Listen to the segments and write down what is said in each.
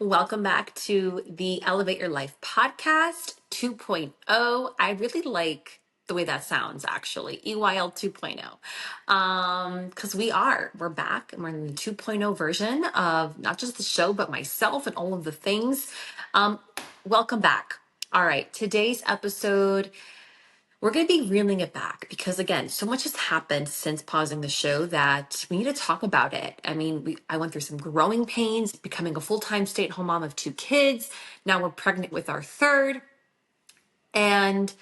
Welcome back to the Elevate Your Life podcast 2.0. I really like the way that sounds, actually. EYL 2.0. Because we're back and we're in the 2.0 version of not just the show, but myself and all of the things. Welcome back. All right, today's episode, we're going to be reeling it back because, again, so much has happened since pausing the show that we need to talk about it. I mean, I went through some growing pains, becoming a full-time stay-at-home mom of 2 kids. Now we're pregnant with our third. And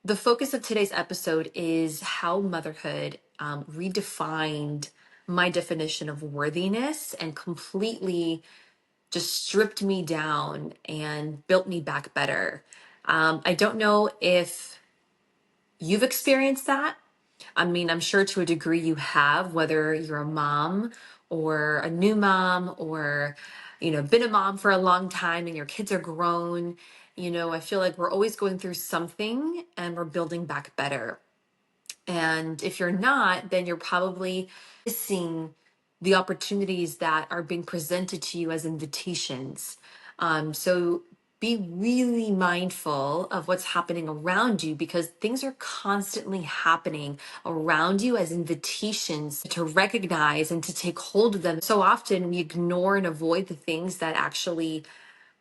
the focus of today's episode is how motherhood redefined my definition of worthiness and completely just stripped me down and built me back better. I don't know if you've experienced that. I mean, I'm sure to a degree you have, whether you're a mom or a new mom or, been a mom for a long time and your kids are grown. I feel like we're always going through something and we're building back better. And if you're not, then you're probably missing the opportunities that are being presented to you as invitations. So be really mindful of what's happening around you because things are constantly happening around you as invitations to recognize and to take hold of them. So often we ignore and avoid the things that actually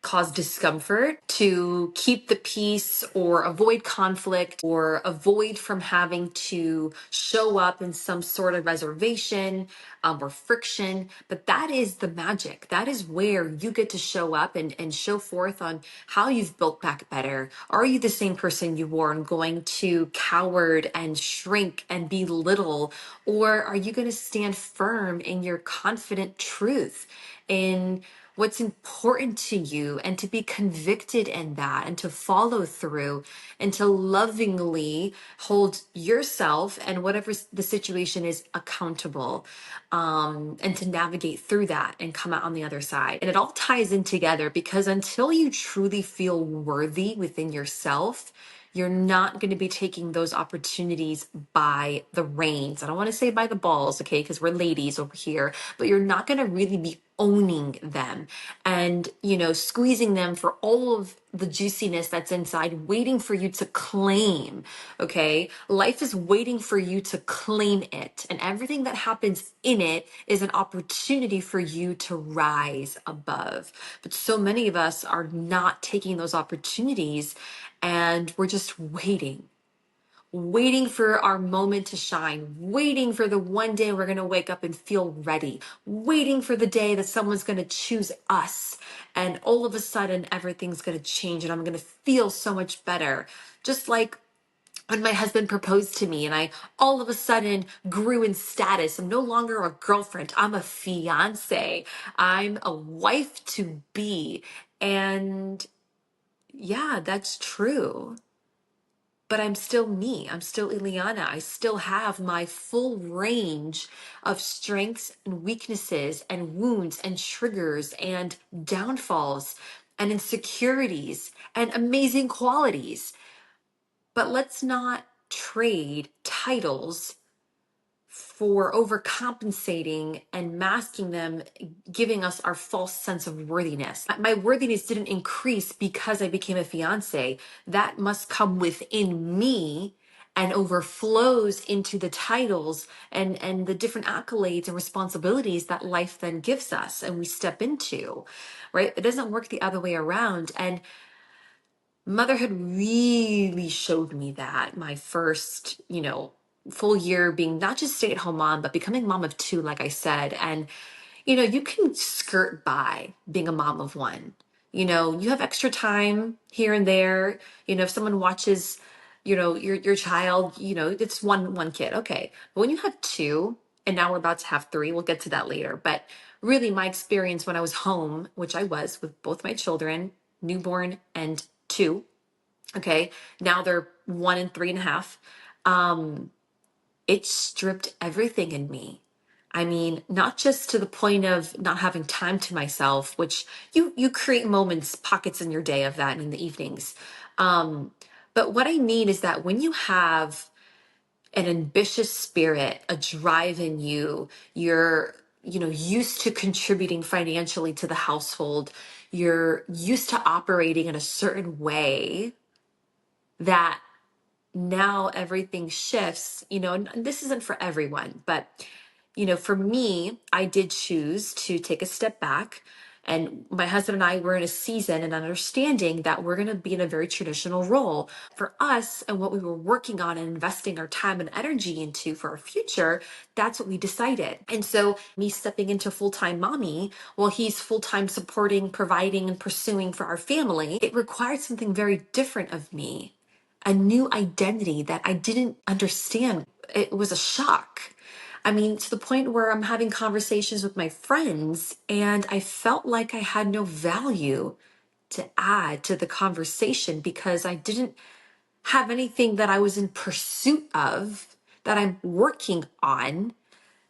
cause discomfort to keep the peace or avoid conflict or avoid from having to show up in some sort of reservation or friction. But that is the magic. That is where you get to show up and show forth on how you've built back better. Are you the same person you were and going to coward and shrink and belittle? Or are you going to stand firm in your confident truth in what's important to you and to be convicted in that and to follow through and to lovingly hold yourself and whatever the situation is accountable, and to navigate through that and come out on the other side. And it all ties in together because until you truly feel worthy within yourself, you're not going to be taking those opportunities by the reins. I don't want to say by the balls, okay, because we're ladies over here, but you're not going to really be owning them and, squeezing them for all of the juiciness that's inside, waiting for you to claim, okay? Life is waiting for you to claim it. And everything that happens in it is an opportunity for you to rise above. But so many of us are not taking those opportunities and we're just waiting for our moment to shine, waiting for the one day we're going to wake up and feel ready, waiting for the day that someone's going to choose us. And all of a sudden, everything's going to change and I'm going to feel so much better. Just like when my husband proposed to me and I all of a sudden grew in status. I'm no longer a girlfriend. I'm a fiance. I'm a wife to be. And yeah, that's true. But I'm still me. I'm still Ileana. I still have my full range of strengths and weaknesses and wounds and triggers and downfalls and insecurities and amazing qualities. But let's not trade titles for overcompensating and masking them, giving us our false sense of worthiness. My worthiness didn't increase because I became a fiance. That must come within me and overflows into the titles and the different accolades and responsibilities that life then gives us and we step into, right? It doesn't work the other way around. And motherhood really showed me that my first, full year being not just stay-at-home mom, but becoming mom of 2, like I said. And, you can skirt by being a mom of 1. You have extra time here and there. If someone watches, your child, it's one kid. Okay. But when you have 2, and now we're about to have 3, we'll get to that later. But really my experience when I was home, which I was with both my children, newborn and 2. Okay. Now they're 1 and 3.5. It stripped everything in me. I mean, not just to the point of not having time to myself, which you create moments, pockets in your day of that in the evenings. But what I mean is that when you have an ambitious spirit, a drive in you, you're used to contributing financially to the household, you're used to operating in a certain way, that now everything shifts, and this isn't for everyone, but for me, I did choose to take a step back. And my husband and I were in a season and understanding that we're going to be in a very traditional role for us, and what we were working on and investing our time and energy into for our future. That's what we decided. And so, me stepping into full time mommy while he's full time supporting, providing, and pursuing for our family, it required something very different of me, a new identity that I didn't understand. It was a shock. I mean, to the point where I'm having conversations with my friends and I felt like I had no value to add to the conversation because I didn't have anything that I was in pursuit of, that I'm working on,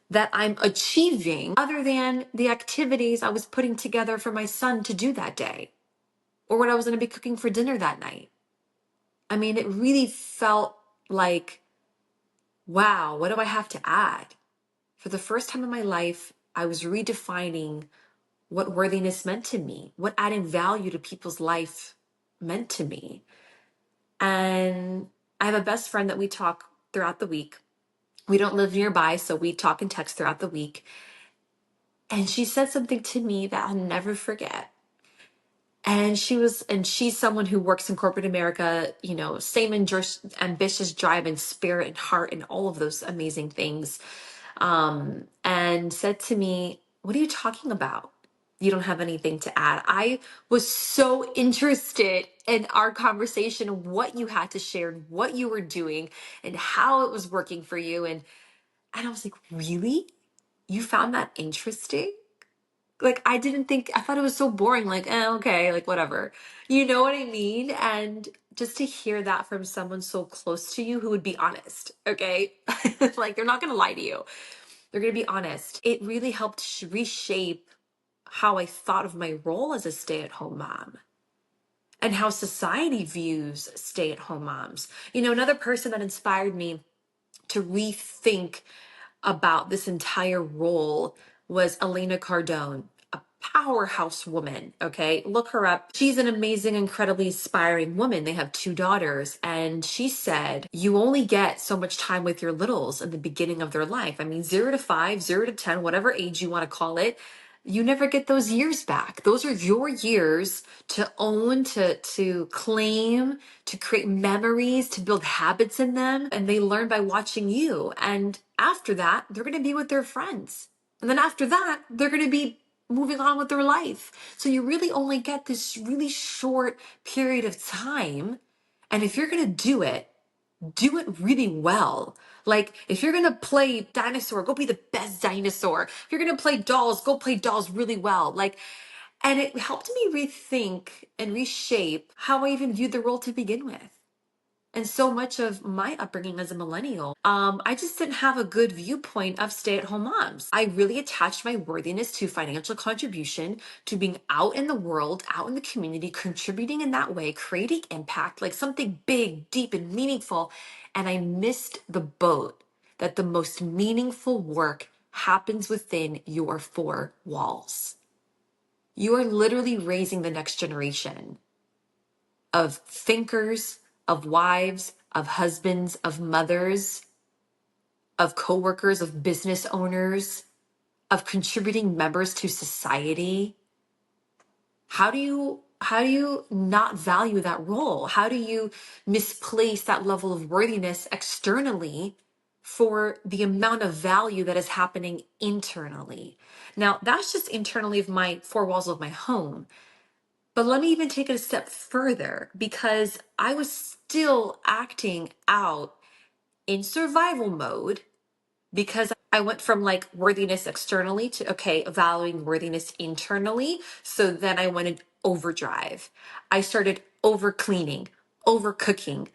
that I'm achieving, other than the activities I was putting together for my son to do that day, or what I was going to be cooking for dinner that night. I mean, it really felt like, wow, what do I have to add? For the first time in my life, I was redefining what worthiness meant to me, what adding value to people's life meant to me. And I have a best friend that we talk throughout the week. We don't live nearby, so we talk and text throughout the week. And she said something to me that I'll never forget. And she's someone who works in corporate America, same ambitious drive and spirit and heart and all of those amazing things. And said to me, "What are you talking about? You don't have anything to add." I was so interested in our conversation, what you had to share, what you were doing, and how it was working for you. And I was like, really? You found that interesting? Like, I thought it was so boring, like, okay, like, whatever. You know what I mean? And just to hear that from someone so close to you who would be honest, okay? Like, they're not going to lie to you. They're going to be honest. It really helped reshape how I thought of my role as a stay-at-home mom and how society views stay-at-home moms. Another person that inspired me to rethink about this entire role was Elena Cardone, a powerhouse woman. Okay, look her up. She's an amazing, incredibly inspiring woman. They have two daughters. And she said, you only get so much time with your littles in the beginning of their life. I mean, 0 to 5, 0 to 10, whatever age you want to call it. You never get those years back. Those are your years to own, to claim, to create memories, to build habits in them. And they learn by watching you. And after that, they're going to be with their friends. And then after that, they're going to be moving on with their life. So you really only get this really short period of time. And if you're going to do it really well. Like, if you're gonna play dinosaur, go be the best dinosaur. If you're gonna play dolls, go play dolls really well. Like, and it helped me rethink and reshape how I even viewed the role to begin with. And so much of my upbringing as a millennial, I just didn't have a good viewpoint of stay-at-home moms. I really attached my worthiness to financial contribution, to being out in the world, out in the community, contributing in that way, creating impact, like something big, deep, and meaningful. And I missed the boat that the most meaningful work happens within your four walls. You are literally raising the next generation of thinkers, of wives, of husbands, of mothers, of coworkers, of business owners, of contributing members to society. How do you not value that role? How do you misplace that level of worthiness externally for the amount of value that is happening internally? Now, that's just internally of my four walls of my home. But let me even take it a step further, because I was still acting out in survival mode, because I went from like worthiness externally to, okay, valuing worthiness internally. So then I went in overdrive. I started over cleaning, over cooking,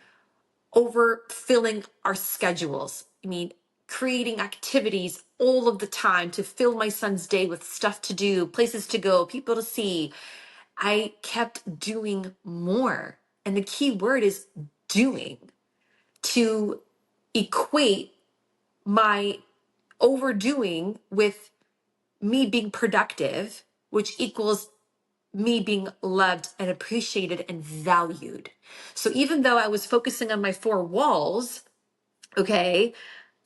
over filling our schedules. I mean, creating activities all of the time to fill my son's day with stuff to do, places to go, people to see. I kept doing more. And the key word is doing, to equate my overdoing with me being productive, which equals me being loved and appreciated and valued. So even though I was focusing on my four walls, okay,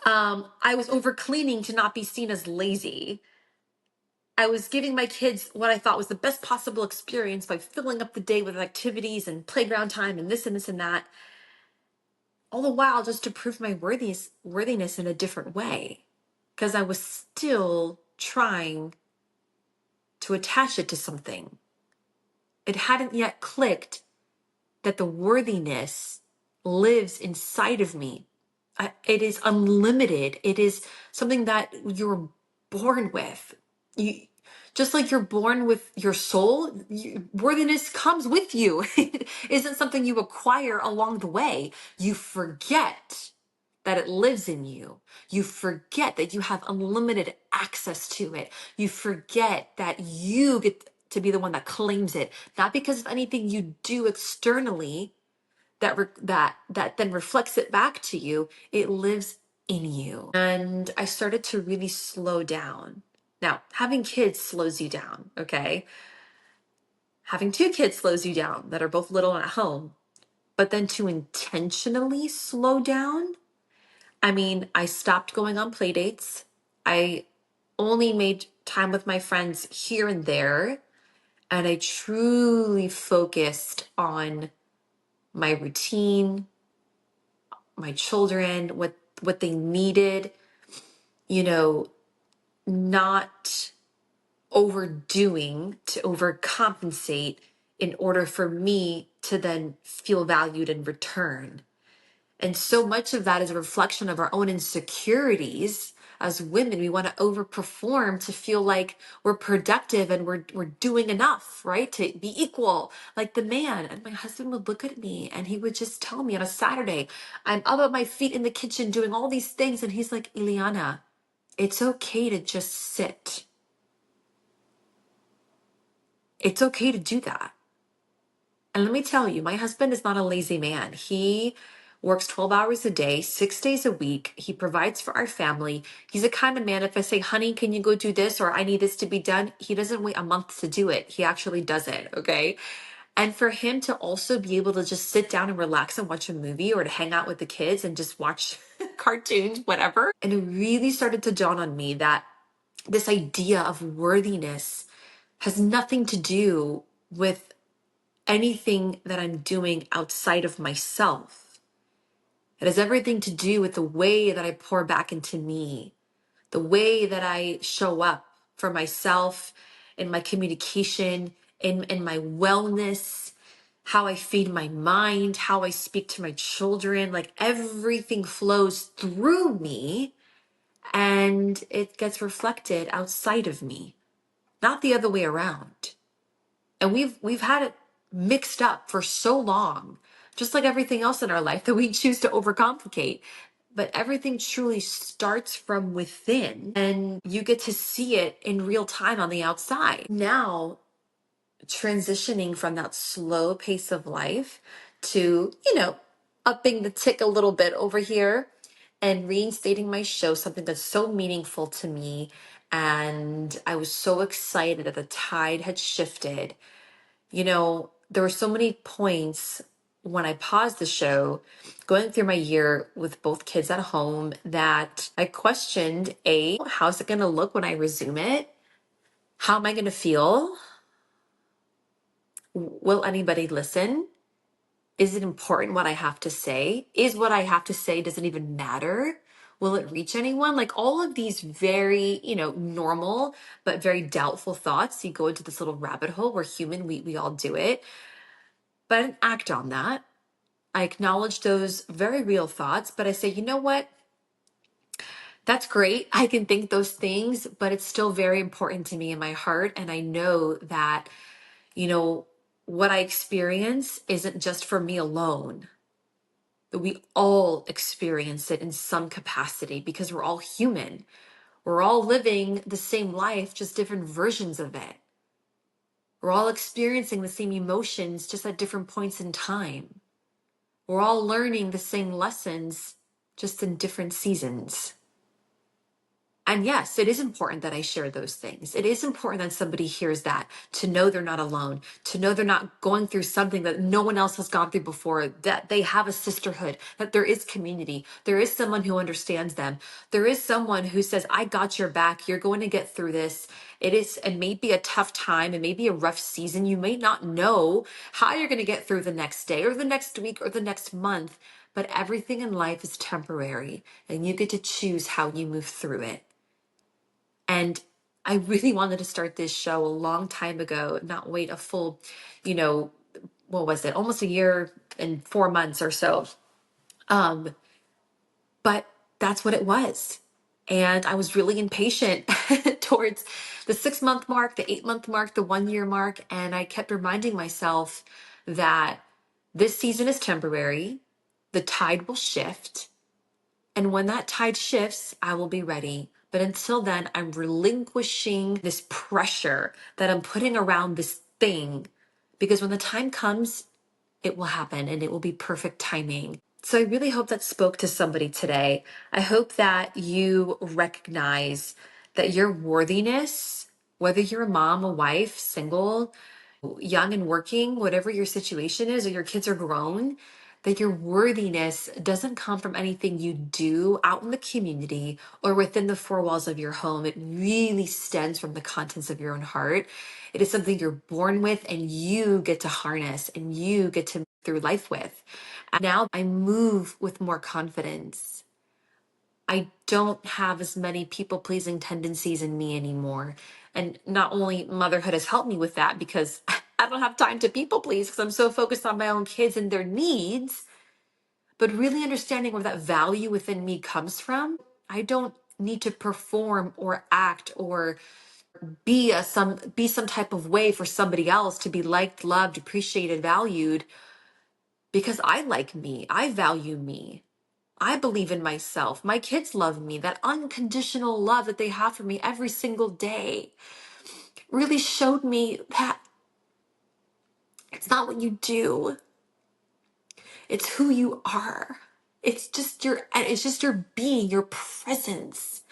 I was over cleaning to not be seen as lazy. I was giving my kids what I thought was the best possible experience by filling up the day with activities and playground time and this and this and that, all the while just to prove my worthiness in a different way, because I was still trying to attach it to something. It hadn't yet clicked that the worthiness lives inside of me. It is unlimited. It is something that you're born with. You, just like you're born with your soul, worthiness comes with you. It isn't something you acquire along the way. You forget that it lives in you. You forget that you have unlimited access to it. You forget that you get to be the one that claims it, not because of anything you do externally that then reflects it back to you. It lives in you. And I started to really slow down. Now, having kids slows you down, okay? Having two kids slows you down that are both little and at home. But then to intentionally slow down, I mean, I stopped going on play dates. I only made time with my friends here and there. And I truly focused on my routine, my children, what they needed, you know, not overdoing to overcompensate in order for me to then feel valued in return. And so much of that is a reflection of our own insecurities. As women, we want to overperform to feel like we're productive and we're doing enough, right? To be equal like the man. And my husband would look at me and he would just tell me on a Saturday, I'm up at my feet in the kitchen doing all these things. And he's like, Ileana, it's okay to just sit. It's okay to do that. And let me tell you, my husband is not a lazy man. He works 12 hours a day, 6 days a week. He provides for our family. He's the kind of man, if I say, honey, can you go do this? Or I need this to be done, he doesn't wait a month to do it. He actually does it. Okay. And for him to also be able to just sit down and relax and watch a movie or to hang out with the kids and just watch cartoons, whatever. And it really started to dawn on me that this idea of worthiness has nothing to do with anything that I'm doing outside of myself. It has everything to do with the way that I pour back into me, the way that I show up for myself in my communication, in my wellness, how I feed my mind, how I speak to my children. Like everything flows through me and it gets reflected outside of me, not the other way around. And we've had it mixed up for so long, just like everything else in our life that we choose to overcomplicate. But everything truly starts from within, and you get to see it in real time on the outside. Now, transitioning from that slow pace of life to, upping the tick a little bit over here and reinstating my show, something that's so meaningful to me. And I was so excited that the tide had shifted. There were so many points when I paused the show, going through my year with both kids at home, that I questioned, how's it going to look when I resume it? How am I going to feel? Will anybody listen? Is it important what I have to say? Is what I have to say, does it even matter? Will it reach anyone? Like all of these very, normal, but very doubtful thoughts. You go into this little rabbit hole. We're human. We all do it. But I didn't act on that. I acknowledge those very real thoughts, but I say, you know what? That's great. I can think those things, but it's still very important to me in my heart. And I know that, what I experience isn't just for me alone. That we all experience it in some capacity because we're all human. We're all living the same life, just different versions of it. We're all experiencing the same emotions, just at different points in time. We're all learning the same lessons, just in different seasons. And yes, it is important that I share those things. It is important that somebody hears that, to know they're not alone, to know they're not going through something that no one else has gone through before, that they have a sisterhood, that there is community, there is someone who understands them, there is someone who says, I got your back, you're going to get through this. It may be a tough time, it may be a rough season. You may not know how you're going to get through the next day or the next week or the next month, but everything in life is temporary and you get to choose how you move through it. And I really wanted to start this show a long time ago, not wait a full, what was it, almost a year and 4 months or so. But that's what it was. And I was really impatient towards the 6 month mark, the 8 month mark, the 1 year mark. And I kept reminding myself that this season is temporary, the tide will shift. And when that tide shifts, I will be ready. But until then, I'm relinquishing this pressure that I'm putting around this thing, because when the time comes, it will happen and it will be perfect timing. So I really hope that spoke to somebody today. I hope that you recognize that your worthiness, whether you're a mom, a wife, single, young and working, whatever your situation is, or your kids are grown, that your worthiness doesn't come from anything you do out in the community or within the four walls of your home. It really stems from the contents of your own heart. It is something you're born with and you get to harness and you get to move through life with. And now I move with more confidence. I don't have as many people pleasing tendencies in me anymore. And not only motherhood has helped me with that, because I don't have time to people please because I'm so focused on my own kids and their needs, but really understanding where that value within me comes from. I don't need to perform or act or be some type of way for somebody else to be liked, loved, appreciated, valued, because I like me. I value me. I believe in myself. My kids love me. That unconditional love that they have for me every single day really showed me that it's not what you do. It's who you are. It's just your being, your presence.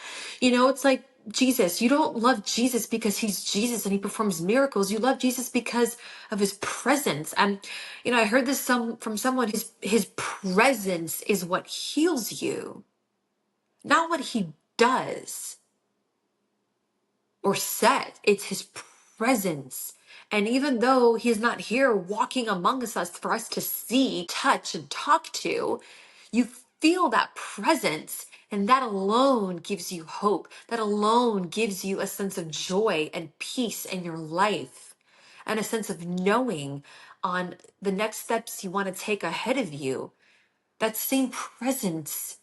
It's like Jesus. You don't love Jesus because he's Jesus and he performs miracles. You love Jesus because of his presence. And I heard this from someone, his presence is what heals you, not what he does or says. It's his presence. And even though he is not here walking among us for us to see, touch, and talk to, you feel that presence. And that alone gives you hope. That alone gives you a sense of joy and peace in your life and a sense of knowing on the next steps you want to take ahead of you. That same presence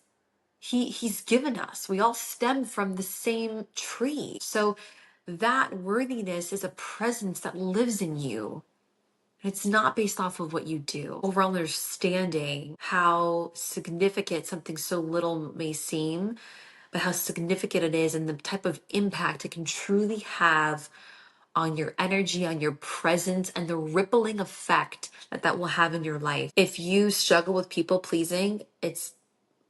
he's given us. We all stem from the same tree. So that worthiness is a presence that lives in you. It's not based off of what you do. Overall understanding how significant something so little may seem, but how significant it is and the type of impact it can truly have on your energy, on your presence, and the rippling effect that will have in your life. If you struggle with people pleasing, it's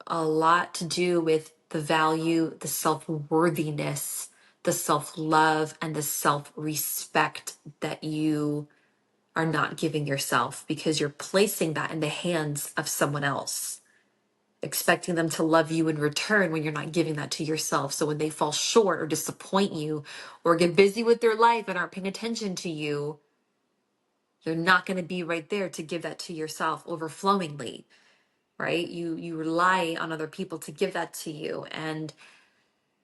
a lot to do with the value, the self-worthiness, the self-love, and the self-respect that you are not giving yourself, because you're placing that in the hands of someone else, expecting them to love you in return when you're not giving that to yourself. So when they fall short or disappoint you or get busy with their life and aren't paying attention to you, they're not going to be right there to give that to yourself overflowingly. Right? You rely on other people to give that to you. And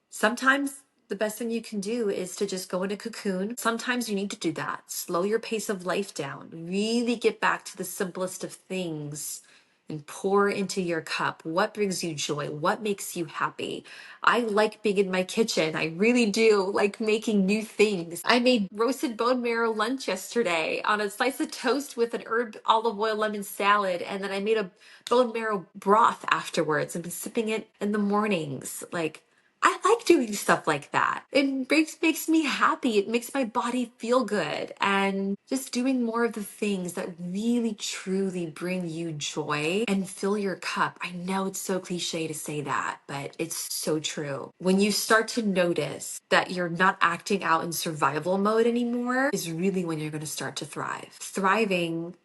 sometimes the best thing you can do is to just go in a cocoon. Sometimes you need to do that. Slow your pace of life down. Really get back to the simplest of things and pour into your cup. What brings you joy? What makes you happy? I like being in my kitchen. I really do like making new things. I made roasted bone marrow lunch yesterday on a slice of toast with an herb olive oil lemon salad. And then I made a bone marrow broth afterwards. I've been sipping it in the mornings. Like, I like doing stuff like that. It makes me happy. It makes my body feel good. And just doing more of the things that really truly bring you joy and fill your cup. I know it's so cliche to say that, but it's so true. When you start to notice that you're not acting out in survival mode anymore, is really when you're going to start to thrive. Thriving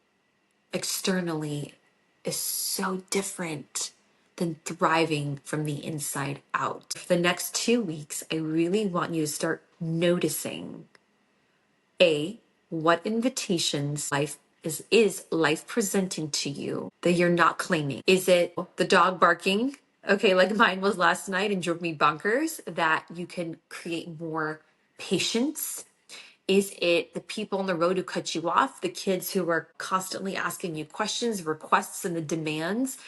externally is so different than thriving from the inside out. For the next 2 weeks, I really want you to start noticing what invitations is life presenting to you that you're not claiming. Is it the dog barking? Okay, like mine was last night and drove me bonkers, that you can create more patience. Is it the people on the road who cut you off, the kids who are constantly asking you questions, requests, and the demands,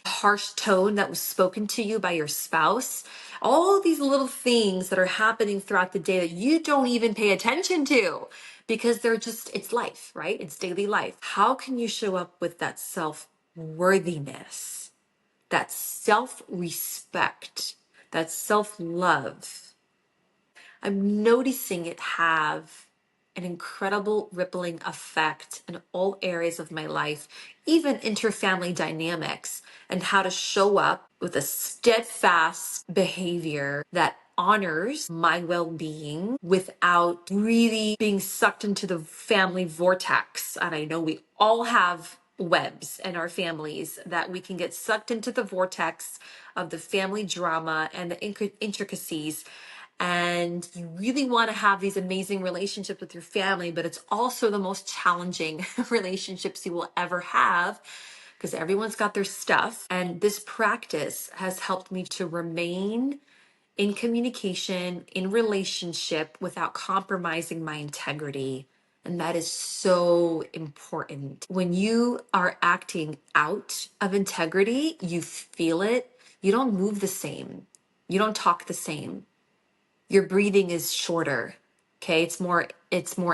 harsh tone that was spoken to you by your spouse? All these little things that are happening throughout the day that you don't even pay attention to because they're just, it's life, right? It's daily life. How can you show up with that self worthiness, that self respect, that self love? I'm noticing it have an incredible rippling effect in all areas of my life, even interfamily dynamics, and how to show up with a steadfast behavior that honors my well being without really being sucked into the family vortex. And I know we all have webs in our families that we can get sucked into the vortex of the family drama and the intricacies, and you really want to have these amazing relationships with your family, but it's also the most challenging relationships you will ever have because everyone's got their stuff. And this practice has helped me to remain in communication, in relationship without compromising my integrity. And that is so important. When you are acting out of integrity, you feel it. You don't move the same. You don't talk the same. Your breathing is shorter. Okay, it's more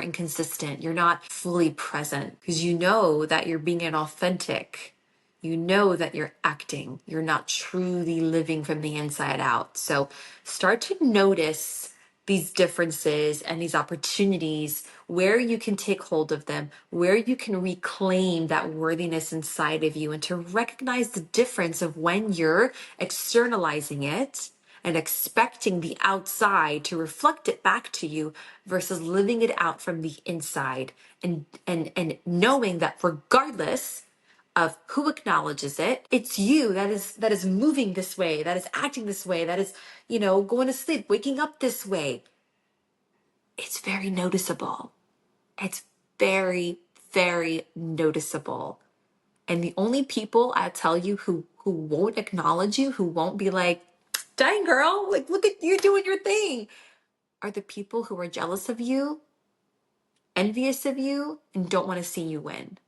inconsistent. You're not fully present because you know that you're being inauthentic. You know that you're acting. You're not truly living from the inside out. So start to notice these differences and these opportunities, where you can take hold of them, where you can reclaim that worthiness inside of you, and to recognize the difference of when you're externalizing it and expecting the outside to reflect it back to you versus living it out from the inside, and knowing that regardless of who acknowledges it, it's you that is moving this way, that is acting this way, that is, going to sleep, waking up this way. It's very noticeable. It's very, very noticeable. And the only people I tell you who won't acknowledge you, who won't be like, dang girl, like look at you doing your thing, are the people who are jealous of you, envious of you, and don't want to see you win.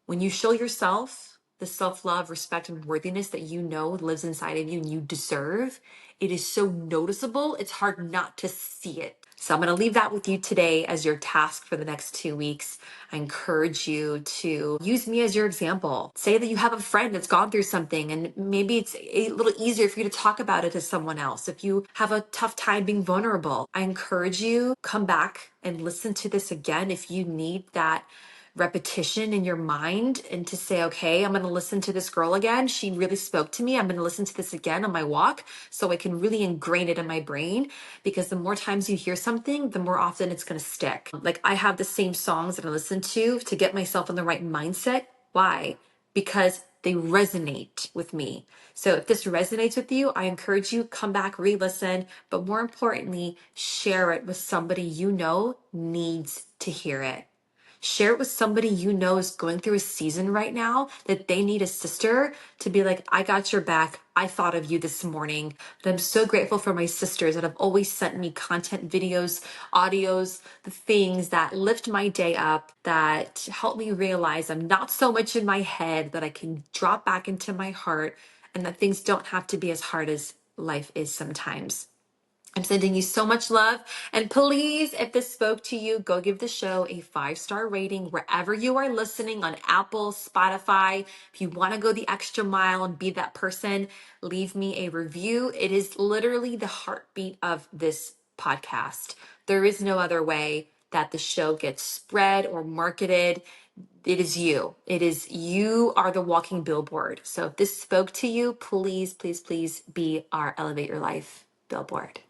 When you show yourself the self-love, respect, and worthiness that you know lives inside of you and you deserve, it is so noticeable, it's hard not to see it. So I'm going to leave that with you today as your task for the next 2 weeks. I encourage you to use me as your example. Say that you have a friend that's gone through something and maybe it's a little easier for you to talk about it to someone else. If you have a tough time being vulnerable, I encourage you, come back and listen to this again if you need that repetition in your mind, and to say, okay, I'm going to listen to this girl again. She really spoke to me. I'm going to listen to this again on my walk so I can really ingrain it in my brain, because the more times you hear something, the more often it's going to stick. Like I have the same songs that I listen to get myself in the right mindset. Why? Because they resonate with me. So if this resonates with you, I encourage you, come back, re-listen, but more importantly, share it with somebody you know needs to hear it. Share it with somebody you know is going through a season right now that they need a sister to be like, I got your back. I thought of you this morning. But I'm so grateful for my sisters that have always sent me content, videos, audios, the things that lift my day up, that help me realize I'm not so much in my head, that I can drop back into my heart, and that things don't have to be as hard as life is sometimes. I'm sending you so much love. And please, if this spoke to you, go give the show a 5-star rating wherever you are listening, on Apple, Spotify. If you want to go the extra mile and be that person, leave me a review. It is literally the heartbeat of this podcast. There is no other way that the show gets spread or marketed. It is you. It is you are the walking billboard. So if this spoke to you, please, please, please be our Elevate Your Life billboard.